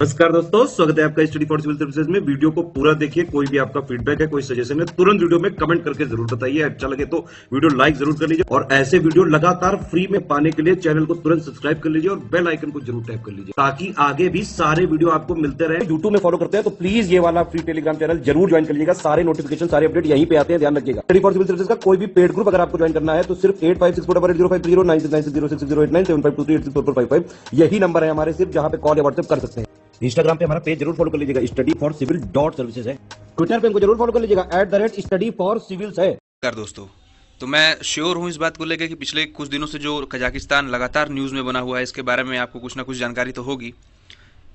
नमस्कार दोस्तों, स्वागत है आपका स्टडी फॉर सिविल सर्विसेज में। वीडियो को पूरा देखिए। कोई भी आपका फीडबैक है, कोई सजेशन है, तुरंत वीडियो में कमेंट करके जरूर बताइए। अच्छा लगे तो वीडियो लाइक जरूर कर लीजिए और ऐसे वीडियो लगातार फ्री में पाने के लिए चैनल को तुरंत सब्सक्राइब कर लीजिए और बेल आइकन को जरूर टैप कर लीजिए ताकि आगे भी सारे वीडियो आपको मिलते रहे। यूट्यूब में फॉलो करते हैं तो प्लीज ये वाला फ्री टेलीग्राम चैनल जरूर ज्वाइन कर लीजिएगा। सारे नोटिफिकेशन, सारे अपडेट यहीं पे आते हैं, ध्यान रखिएगा। स्टडी फॉर सिविल सर्विसेज का कोई भी पेड ग्रुप अगर आपको ज्वाइन करना है तो सिर्फ 856480530969606089786445 यही नंबर है हमारे, सिर्फ जहां पे कॉल या व्हाट्सएप कर सकते हैं। इंस्टाग्राम पे हमारा पेज जरूर फॉलो कर लीजिएगा, स्टडी फॉर सिविल .सर्विसेज है। ट्विटर पे हमको जरूर फॉलो कर लीजिएगा, @स्टडी फॉर सिविल्स है। नमस्कार दोस्तों, तो मैं श्योर हूँ इस बात को लेकर कि पिछले कुछ दिनों से जो कजाकिस्तान लगातार न्यूज़ में बना हुआ है, इसके बारे में आपको कुछ ना कुछ जानकारी तो होगी।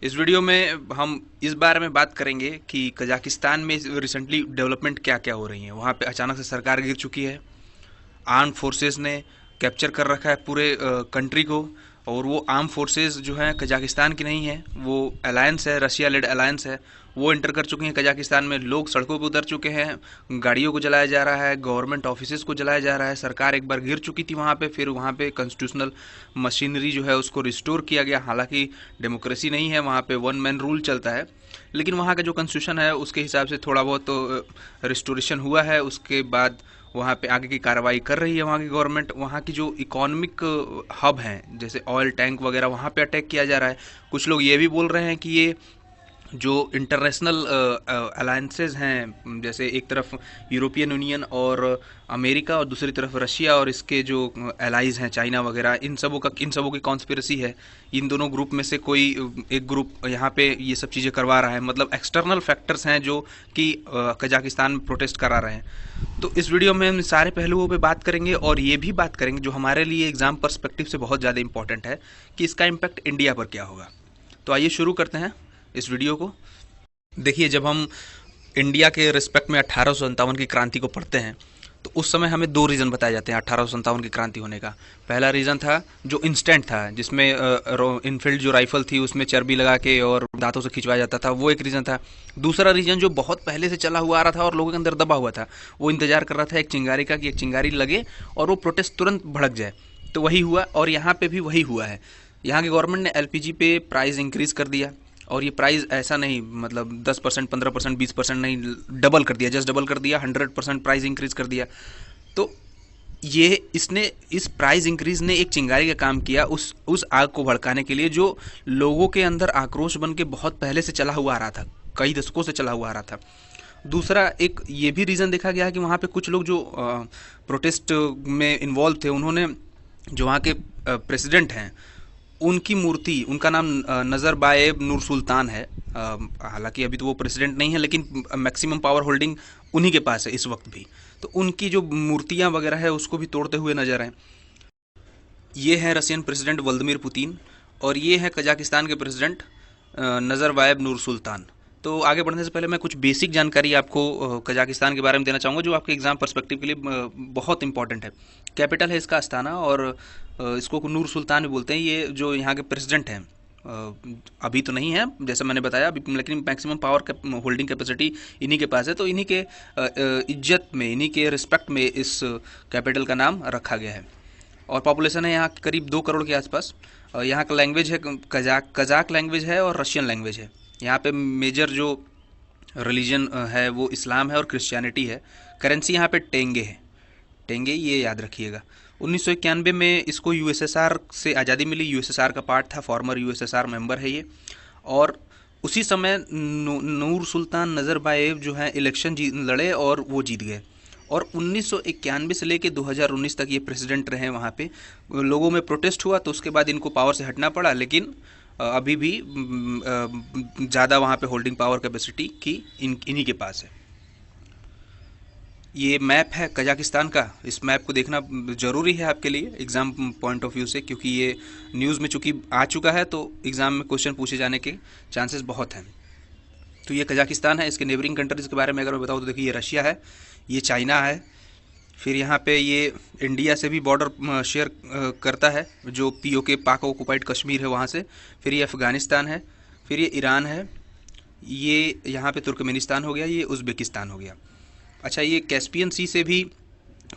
इस वीडियो में हम इस बारे में बात करेंगे कि कजाकिस्तान में रिसेंटली डेवलपमेंट क्या क्या हो रही है। वहाँ पे अचानक से सरकार गिर चुकी है, आर्म फोर्सेस ने कैप्चर कर रखा है पूरे कंट्री को, और वो आर्म फोर्सेस जो हैं कजाकिस्तान की नहीं है, वो अलायंस है, रशिया लेड अलायंस है, वो एंटर कर चुके हैं कजाकिस्तान में। लोग सड़कों पर उतर चुके हैं, गाड़ियों को जलाया जा रहा है, गवर्नमेंट ऑफिसेज को जलाया जा रहा है। सरकार एक बार गिर चुकी थी वहाँ पे, फिर वहाँ पे कॉन्स्टिट्यूशनल मशीनरी जो है उसको रिस्टोर किया गया। हालांकि डेमोक्रेसी नहीं है वहाँ पे, वन मैन रूल चलता है, लेकिन वहाँ का जो कॉन्स्टिट्यूशन है उसके हिसाब से थोड़ा बहुत तो रिस्टोरेशन हुआ है। उसके बाद वहाँ पे आगे की कार्रवाई कर रही है वहाँ की गवर्नमेंट। वहाँ की जो इकोनॉमिक हब हैं, जैसे ऑयल टैंक वगैरह, वहाँ पे अटैक किया जा रहा है। कुछ लोग ये भी बोल रहे हैं कि ये जो इंटरनेशनल अलायंसेज हैं, जैसे एक तरफ यूरोपियन यूनियन और अमेरिका और दूसरी तरफ रशिया और इसके जो एलाइज हैं चाइना वगैरह, इन सबों की कॉन्स्पिरेसी है। इन दोनों ग्रुप में से कोई एक ग्रुप यहाँ पे ये सब चीज़ें करवा रहा है। मतलब एक्सटर्नल फैक्टर्स हैं जो कि कजाकिस्तान में प्रोटेस्ट करा रहे हैं। तो इस वीडियो में हम सारे पहलुओं पे बात करेंगे और ये भी बात करेंगे जो हमारे लिए एग्जाम पर्सपेक्टिव से बहुत ज़्यादा इंपॉर्टेंट है कि इसका इम्पैक्ट इंडिया पर क्या होगा। तो आइए शुरू करते हैं इस वीडियो को। देखिए, जब हम इंडिया के रिस्पेक्ट में 1857 की क्रांति को पढ़ते हैं तो उस समय हमें दो रीज़न बताए जाते हैं 1857 की क्रांति होने का। पहला रीज़न था जो इंस्टेंट था, जिसमें इनफील्ड जो राइफल थी उसमें चर्बी लगा के और दांतों से खिंचवाया जाता था, वो एक रीज़न था। दूसरा रीज़न जो बहुत पहले से चला हुआ आ रहा था और लोगों के अंदर दबा हुआ था, वो इंतजार कर रहा था एक चिंगारी का कि एक चिंगारी लगे और वो प्रोटेस्ट तुरंत भड़क जाए। तो वही हुआ और यहाँ पे भी वही हुआ है। यहाँ की गवर्नमेंट ने एलपीजी पे प्राइस इंक्रीज़ कर दिया, और ये प्राइस ऐसा नहीं, मतलब 10%, 15%, 20% नहीं, डबल कर दिया, जस्ट डबल कर दिया, 100% प्राइस इंक्रीज़ कर दिया। तो ये इस प्राइस इंक्रीज़ ने एक चिंगारी का काम किया उस आग को भड़काने के लिए, जो लोगों के अंदर आक्रोश बन के बहुत पहले से चला हुआ आ रहा था, कई दशकों से चला हुआ आ रहा था। दूसरा एक ये भी रीज़न देखा गया कि वहाँ पे कुछ लोग जो प्रोटेस्ट में इन्वॉल्व थे, उन्होंने जो वहाँ के प्रेसिडेंट हैं उनकी मूर्ति, उनका नाम नज़रबायब नूर सुल्तान है। हालांकि अभी तो वो प्रेसिडेंट नहीं है, लेकिन मैक्सिमम पावर होल्डिंग उन्हीं के पास है इस वक्त भी। तो उनकी जो मूर्तियां वगैरह है उसको भी तोड़ते हुए नजर आए। ये है रशियन प्रेसिडेंट व्लादिमीर पुतिन और ये है कजाकिस्तान के प्रेसिडेंट नज़रबायब नूर सुल्तान। तो आगे बढ़ने से पहले मैं कुछ बेसिक जानकारी आपको कजाकिस्तान के बारे में देना चाहूँगा, जो आपके एग्जाम पर्सपेक्टिव के लिए बहुत इंपॉर्टेंट है। कैपिटल है इसका अस्ताना, और इसको नूर सुल्तान भी बोलते हैं। ये जो यहाँ के प्रेसिडेंट हैं, अभी तो नहीं है जैसे मैंने बताया अभी, लेकिन मैक्सिमम पावर होल्डिंग कैपेसिटी इन्हीं के पास है। तो इन्हीं के इज्जत में, इन्हीं के रिस्पेक्ट में इस कैपिटल का नाम रखा गया है। और पॉपुलेशन है यहाँ करीब 2 करोड़ के आसपास। यहाँ का लैंग्वेज है कजाक लैंग्वेज है और रशियन लैंग्वेज है। यहाँ पे मेजर जो रिलीजन है वो इस्लाम है और क्रिश्चियनिटी है। करेंसी यहाँ पे टेंगे है, टेंगे, ये याद रखिएगा। 1991 में इसको यूएसएसआर से आज़ादी मिली, यूएसएसआर का पार्ट था, फॉर्मर यूएसएसआर मेंबर है ये। और उसी समय नूर सुल्तान नज़रबायेव जो है इलेक्शन लड़े और वो जीत गए। और 1991 से लेके 2019 तक ये प्रेसिडेंट रहे वहाँ पे। लोगों में प्रोटेस्ट हुआ तो उसके बाद इनको पावर से हटना पड़ा, लेकिन अभी भी ज़्यादा वहाँ पे होल्डिंग पावर कैपेसिटी की इन्हीं के पास है। ये मैप है कजाकिस्तान का। इस मैप को देखना ज़रूरी है आपके लिए एग्ज़ाम पॉइंट ऑफ व्यू से, क्योंकि ये न्यूज़ में चूँकि आ चुका है तो एग्ज़ाम में क्वेश्चन पूछे जाने के चांसेस बहुत हैं। तो ये कजाकिस्तान है। इसके नेबरिंग कंट्रीज़ के बारे में अगर मैं बताऊँ तो देखिए, ये रशिया है, ये चाइना है, फिर यहाँ पे ये इंडिया से भी बॉर्डर शेयर करता है, जो पीओके पाक ऑक्युपाइड कश्मीर है वहाँ से। फिर ये अफ़गानिस्तान है, फिर ये ईरान है, ये यहाँ पे तुर्कमेनिस्तान हो गया, ये उज़्बेकिस्तान हो गया। अच्छा, ये कैस्पियन सी से भी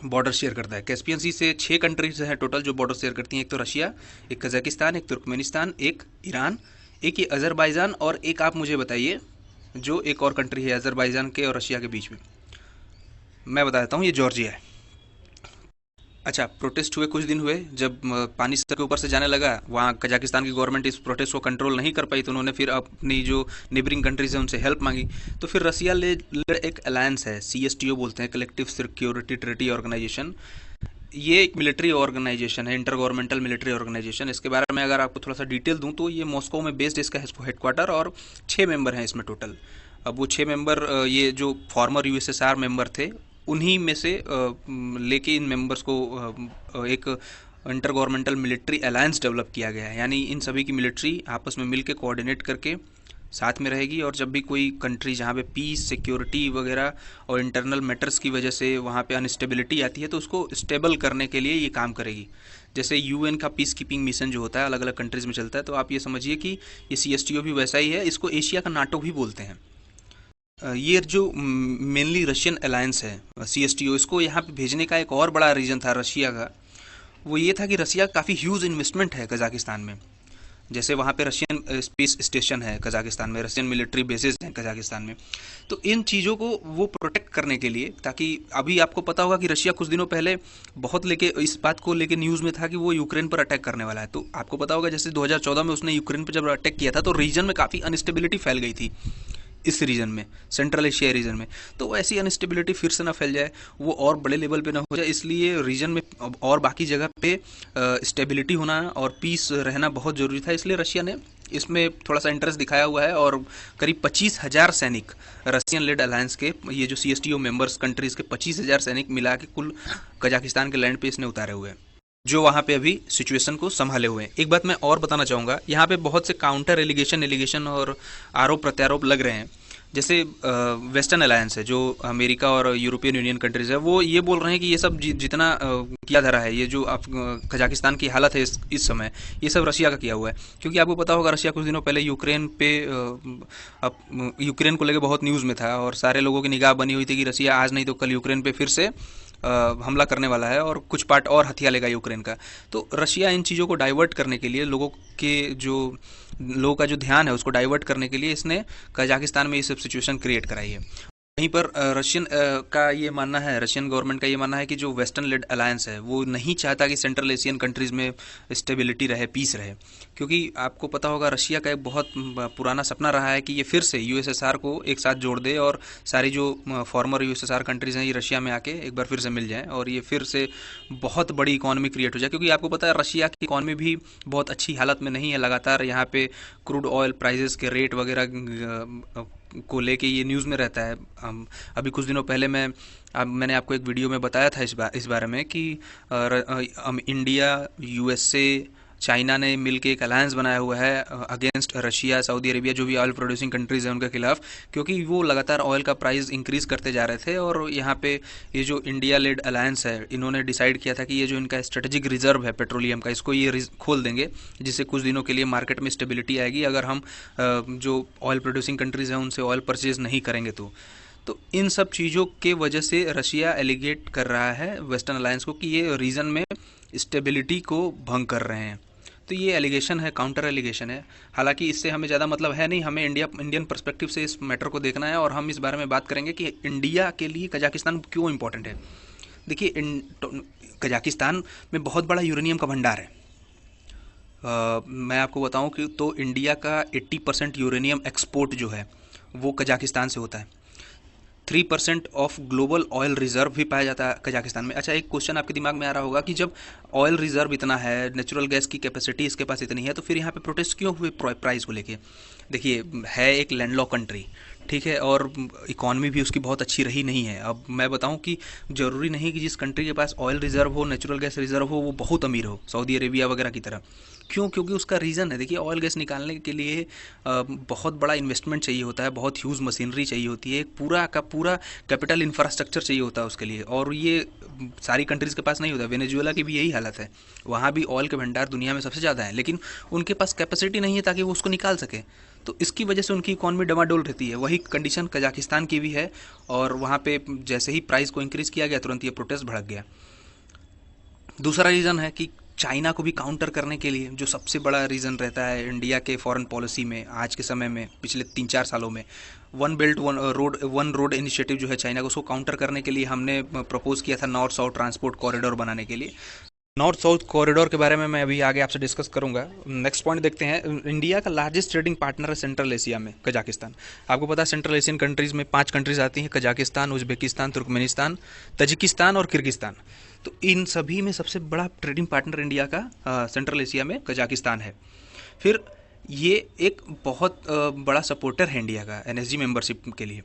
बॉर्डर शेयर करता है। कैस्पियन सी से 6 कंट्रीज हैं टोटल जो बॉर्डर शेयर करती हैं। एक तो रशिया, एक कजाकिस्तान, एक तुर्कमेनिस्तान, एक ईरान, एक ये अज़रबैजान और एक आप मुझे बताइए जो एक और कंट्री है अज़रबैजान के और रशिया के बीच में, मैं बता देता हूँ, ये जॉर्जिया है। अच्छा, प्रोटेस्ट हुए, कुछ दिन हुए, जब पानी सर के ऊपर से जाने लगा, वहाँ कजाकिस्तान की गवर्नमेंट इस प्रोटेस्ट को कंट्रोल नहीं कर पाई, तो उन्होंने फिर अपनी जो नेबरिंग कंट्रीज है उनसे हेल्प मांगी। तो फिर रसिया ले एक अलायंस है, CSTO बोलते हैं, कलेक्टिव सिक्योरिटी ट्रीटी ऑर्गेनाइजेशन। ये एक मिलिट्री ऑर्गेनाइजेशन है, इंटर गवर्नमेंटल मिलिट्री ऑर्गेनाइजेशन। इसके बारे में अगर आपको थोड़ा सा डिटेल दूं तो ये मॉस्को में बेस्ड इसका हेडक्वार्टर, और 6 मेंबर हैं इसमें टोटल। अब वो 6 मेंबर ये जो फॉर्मर USSR मेंबर थे उन्हीं में से लेके इन मेंबर्स को एक inter governmental military alliance develop किया गया है। यानी इन सभी की मिलिट्री आपस में मिलकर कोऑर्डिनेट करके साथ में रहेगी, और जब भी कोई कंट्री जहाँ पे पीस, सिक्योरिटी वगैरह और इंटरनल मैटर्स की वजह से वहाँ पे अनस्टेबिलिटी आती है तो उसको स्टेबल करने के लिए ये काम करेगी। जैसे UN का पीस कीपिंग मिशन जो होता है अलग अलग कंट्रीज़ में चलता है, तो आप ये समझिए कि ये CSTO भी वैसा ही है। इसको एशिया का नाटो भी बोलते हैं। ये जो मेनली रशियन अलायंस है CSTO, इसको यहाँ पे भेजने का एक और बड़ा रीज़न था रशिया का, वो ये था कि रशिया काफ़ी ह्यूज इन्वेस्टमेंट है कजाकिस्तान में। जैसे वहाँ पे रशियन स्पेस स्टेशन है कजाकिस्तान में, रशियन मिलिट्री बेसेस हैं कजाकिस्तान में। तो इन चीज़ों को वो प्रोटेक्ट करने के लिए, ताकि अभी आपको पता होगा कि रशिया कुछ दिनों पहले बहुत लेके इस बात को लेके न्यूज़ में था कि वो यूक्रेन पर अटैक करने वाला है। तो आपको पता होगा जैसे 2014 में उसने यूक्रेन पर जब अटैक किया था तो रीजन में काफ़ी अनस्टेबिलिटी फैल गई थी, इस रीजन में, सेंट्रल एशिया रीजन में। तो ऐसी अनस्टेबिलिटी फिर से ना फैल जाए, वो और बड़े लेवल पे ना हो जाए, इसलिए रीजन में और बाकी जगह पे स्टेबिलिटी होना और पीस रहना बहुत ज़रूरी था। इसलिए रशिया ने इसमें थोड़ा सा इंटरेस्ट दिखाया हुआ है, और करीब 25,000 सैनिक रशियन लेड अलायंस के, ये जो CSTO मेंबर्स कंट्रीज़ के 25,000 सैनिक मिला के कुल कजाकिस्तान के लैंड पे इसने उतारे हुए हैं, जो वहाँ पे अभी सिचुएशन को संभाले हुए हैं। एक बात मैं और बताना चाहूँगा, यहाँ पे बहुत से काउंटर एलिगेशन और आरोप प्रत्यारोप लग रहे हैं। जैसे वेस्टर्न अलायंस है जो अमेरिका और यूरोपियन यूनियन कंट्रीज़ है, वो ये बोल रहे हैं कि ये सब जितना किया धरा है, ये जो आप कजाकिस्तान की हालत है इस समय, ये सब रशिया का किया हुआ है। क्योंकि आपको पता होगा रशिया कुछ दिनों पहले यूक्रेन पे यूक्रेन को लेकर बहुत न्यूज़ में था, और सारे लोगों की निगाह बनी हुई थी कि रशिया आज नहीं तो कल यूक्रेन पे फिर से हमला करने वाला है और कुछ पार्ट और हथिया लेगा यूक्रेन का। तो रशिया इन चीज़ों को डाइवर्ट करने के लिए, लोगों का जो ध्यान है उसको डाइवर्ट करने के लिए इसने कजाकिस्तान में ये सब सिचुएशन क्रिएट कराई है। वहीं पर रशियन गवर्नमेंट का ये मानना है कि जो वेस्टर्न लेड अलायंस है वो नहीं चाहता कि सेंट्रल एशियन कंट्रीज़ में स्टेबिलिटी रहे, पीस रहे। क्योंकि आपको पता होगा रशिया का एक बहुत पुराना सपना रहा है कि ये फिर से USSR को एक साथ जोड़ दे, और सारी जो फॉर्मर USSR कंट्रीज़ हैं ये रशिया में आके एक बार फिर से मिल जाएँ, और ये फिर से बहुत बड़ी इकॉनमी क्रिएट हो जाए। क्योंकि आपको पता है रशिया की इकॉनमी भी बहुत अच्छी हालत में नहीं है। लगातार यहाँ पे क्रूड ऑयल प्राइजेस के रेट वगैरह को लेके ये न्यूज़ में रहता है। अभी कुछ दिनों पहले मैंने आपको एक वीडियो में बताया था इस बारे में कि इंडिया, USA, चाइना ने मिलकर एक अलायंस बनाया हुआ है अगेंस्ट रशिया, सऊदी अरेबिया, जो भी ऑयल प्रोड्यूसिंग कंट्रीज़ हैं उनके खिलाफ, क्योंकि वो लगातार ऑयल का प्राइस इंक्रीज़ करते जा रहे थे। और यहाँ पे ये जो इंडिया लेड अलायंस है, इन्होंने डिसाइड किया था कि ये जो इनका स्ट्रेटेजिक रिजर्व है पेट्रोलियम का, इसको ये खोल देंगे, जिससे कुछ दिनों के लिए मार्केट में स्टेबिलिटी आएगी अगर हम जो ऑयल प्रोड्यूसिंग कंट्रीज़ हैं उनसे ऑयल परचेज़ नहीं करेंगे तो इन सब चीज़ों के वजह से रशिया एलिगेट कर रहा है वेस्टर्न अलायंस को कि ये रीजन में स्टेबिलिटी को भंग कर रहे हैं। तो ये एलिगेशन है, काउंटर एलिगेशन है। हालांकि इससे हमें ज़्यादा मतलब है नहीं, हमें इंडियन पर्सपेक्टिव से इस मैटर को देखना है, और हम इस बारे में बात करेंगे कि इंडिया के लिए कजाकिस्तान क्यों इम्पोर्टेंट है। देखिए, कजाकिस्तान में बहुत बड़ा यूरेनियम का भंडार है। मैं आपको बताऊं कि तो इंडिया का 80% यूरेनियम एक्सपोर्ट जो है वो कजाकिस्तान से होता है। 3% ऑफ ग्लोबल ऑयल रिजर्व भी पाया जाता है कजाकिस्तान में। अच्छा, एक क्वेश्चन आपके दिमाग में आ रहा होगा कि जब ऑयल रिजर्व इतना है, नेचुरल गैस की कैपेसिटी इसके पास इतनी है, तो फिर यहाँ पे प्रोटेस्ट क्यों हुए प्राइस को लेके। देखिए, है एक लैंडलॉक कंट्री, ठीक है, और इकॉनमी भी उसकी बहुत अच्छी रही नहीं है। अब मैं बताऊं कि ज़रूरी नहीं कि जिस कंट्री के पास ऑयल रिजर्व हो, नेचुरल गैस रिजर्व हो, वो बहुत अमीर हो, सऊदी अरेबिया वगैरह की तरह। क्यों? क्योंकि उसका रीज़न है। देखिए, ऑयल गैस निकालने के लिए बहुत बड़ा इन्वेस्टमेंट चाहिए होता है, बहुत ह्यूज मशीनरी चाहिए होती है, एक पूरा का पूरा कैपिटल इंफ्रास्ट्रक्चर चाहिए होता है उसके लिए, और ये सारी कंट्रीज़ के पास नहीं होता। वेनेजुएला की भी यही हालत है, वहाँ भी ऑयल के भंडार दुनिया में सबसे ज़्यादा है, लेकिन उनके पास कैपेसिटी नहीं है ताकि वो उसको निकाल सके। तो इसकी वजह से उनकी इकॉनमी डमाडोल रहती है। वही कंडीशन कजाकिस्तान की भी है, और वहाँ पे जैसे ही प्राइस को इंक्रीज़ किया गया तुरंत ये प्रोटेस्ट भड़क गया। दूसरा रीज़न है कि चाइना को भी काउंटर करने के लिए, जो सबसे बड़ा रीज़न रहता है इंडिया के फॉरेन पॉलिसी में आज के समय में, पिछले 3-4 सालों में, one belt one road initiative जो है चाइना को, उसको काउंटर करने के लिए हमने प्रपोज किया था नॉर्थ साउथ ट्रांसपोर्ट कॉरिडोर बनाने के लिए। नॉर्थ साउथ कॉरिडोर के बारे में मैं अभी आगे आपसे डिस्कस करूंगा। नेक्स्ट पॉइंट देखते हैं। इंडिया का लार्जेस्ट ट्रेडिंग पार्टनर है सेंट्रल एशिया में कजाकिस्तान। आपको पता है सेंट्रल एशियन कंट्रीज़ में 5 कंट्रीज़ आती हैं, कजाकिस्तान, उज्बेकिस्तान, तुर्कमेनिस्तान, तजिकिस्तान और किर्गिस्तान। तो इन सभी में सबसे बड़ा ट्रेडिंग पार्टनर इंडिया का सेंट्रल एशिया में कजाकिस्तान है। फिर ये एक बहुत बड़ा सपोर्टर है इंडिया का NSG मेंबरशिप के लिए।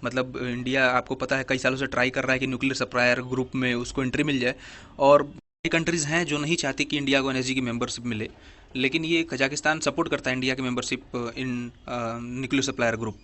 मतलब इंडिया, आपको पता है, कई सालों से ट्राई कर रहा है कि न्यूक्लियर सप्लायर ग्रुप में उसको एंट्री मिल जाए, और कई कंट्रीज़ हैं जो नहीं चाहती कि इंडिया को NSG की मेंबरशिप मिले, लेकिन ये कजाकिस्तान सपोर्ट करता है इंडिया की membership in nuclear supplier group.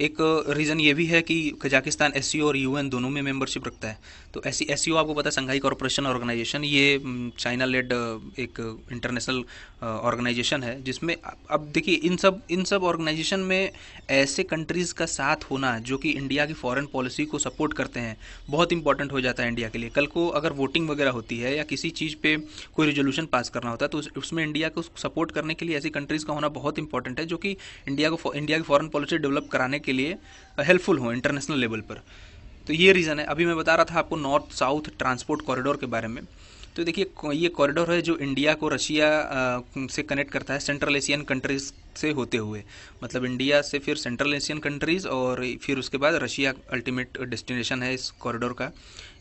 एक रीज़न ये भी है कि कजाकिस्तान SCO और UN दोनों में मेंबरशिप रखता है। तो SCO आपको पता है संघाई कॉरपोरेशन ऑर्गेनाइजेशन, ये चाइना लेड एक इंटरनेशनल ऑर्गेनाइजेशन है, जिसमें अब देखिए इन सब ऑर्गेनाइजेशन में ऐसे कंट्रीज़ का साथ होना जो कि इंडिया की फॉरेन पॉलिसी को सपोर्ट करते हैं बहुत इंपॉर्टेंट हो जाता है इंडिया के लिए। कल को अगर वोटिंग वगैरह होती है या किसी चीज़ पे कोई रेजोल्यूशन पास करना होता है तो उसमें इंडिया को सपोर्ट करने के लिए ऐसी कंट्रीज़ का होना बहुत इंपॉर्टेंट है, जो कि इंडिया की फॉरेन पॉलिसी डेवलप कराने के लिए हेल्पफुल हो इंटरनेशनल लेवल पर। तो ये रीज़न है। अभी मैं बता रहा था आपको नॉर्थ साउथ ट्रांसपोर्ट कॉरिडोर के बारे में। तो देखिए, ये कॉरिडोर है जो इंडिया को रशिया से कनेक्ट करता है सेंट्रल एशियन कंट्रीज़ से होते हुए। मतलब इंडिया से फिर सेंट्रल एशियन कंट्रीज़ और फिर उसके बाद रशिया अल्टीमेट डेस्टिनेशन है इस कॉरिडोर का।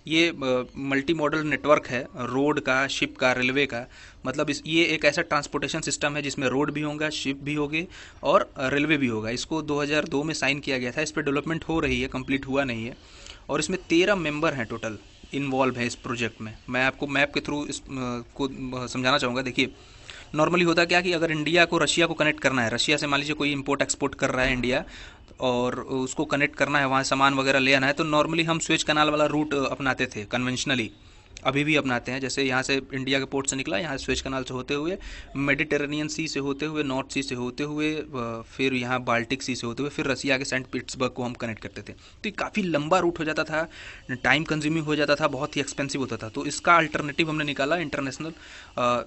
ये मल्टी मॉडल नेटवर्क है, रोड का, शिप का, रेलवे का। मतलब ये एक ऐसा ट्रांसपोर्टेशन सिस्टम है जिसमें रोड भी होगा, शिप भी होगी और रेलवे भी होगा। इसको 2002 में साइन किया गया था। इस पर डेवलपमेंट हो रही है, कंप्लीट हुआ नहीं है। और इसमें 13 मेंबर हैं टोटल इन्वॉल्व है इस प्रोजेक्ट में। मैं आपको मैप के थ्रू इस को समझाना चाहूँगा। देखिए, नॉर्मली होता क्या कि अगर इंडिया को रशिया को कनेक्ट करना है, रशिया से मान लीजिए कोई इंपोर्ट एक्सपोर्ट कर रहा है इंडिया और उसको कनेक्ट करना है, वहाँ सामान वगैरह ले आना है, तो नॉर्मली हम स्वेज कैनाल वाला रूट अपनाते थे कन्वेंशनली, अभी भी अपनाते हैं। जैसे यहाँ से इंडिया के पोर्ट से निकला, यहाँ स्वेज कैनाल से होते हुए, मेडिटेरेनियन सी से होते हुए, नॉर्थ सी से होते हुए, फिर यहाँ बाल्टिक सी से होते हुए, फिर रसिया के सेंट पीटर्सबर्ग को हम कनेक्ट करते थे। तो ये काफ़ी लंबा रूट हो जाता था, टाइम कंज्यूमिंग हो जाता था, बहुत ही एक्सपेंसिव होता था। तो इसका अल्टरनेटिव हमने निकाला international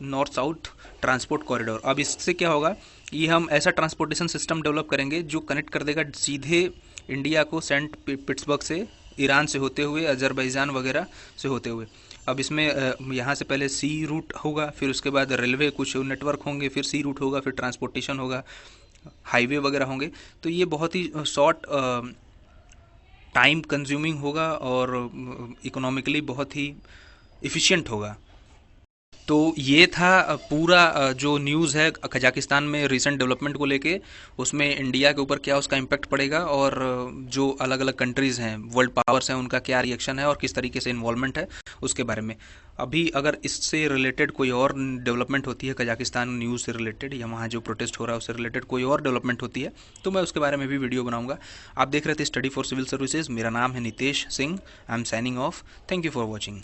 north south transport corridor. अब इससे क्या होगा, ये हम ऐसा ट्रांसपोर्टेशन सिस्टम डेवलप करेंगे जो कनेक्ट कर देगा सीधे इंडिया को सेंट पीटर्सबर्ग से, ईरान से होते हुए, अजरबैजान वगैरह से होते हुए। अब इसमें यहाँ से पहले सी रूट होगा, फिर उसके बाद रेलवे कुछ नेटवर्क होंगे, फिर सी रूट होगा, फिर ट्रांसपोर्टेशन होगा, हाईवे वगैरह होंगे। तो ये बहुत ही शॉर्ट टाइम कंज्यूमिंग होगा और इकोनॉमिकली बहुत ही इफ़िशियंट होगा। तो ये था पूरा जो न्यूज़ है कजाकिस्तान में रिसेंट डेवलपमेंट को लेके, उसमें इंडिया के ऊपर क्या उसका इम्पैक्ट पड़ेगा और जो अलग अलग कंट्रीज़ हैं, वर्ल्ड पावर्स हैं, उनका क्या रिएक्शन है और किस तरीके से इन्वॉल्वमेंट है उसके बारे में। अभी अगर इससे रिलेटेड कोई और डेवलपमेंट होती है, कजाकिस्तान न्यूज़ से रिलेटेड या वहाँ जो प्रोटेस्ट हो रहा है उससे रिलेटेड कोई और डेवलपमेंट होती है, तो मैं उसके बारे में भी वीडियो बनाऊँगा। आप देख रहे थे स्टडी फॉर सिविल सर्विसेज। मेरा नाम है Nitesh Singh. I am signing off. Thank you for watching.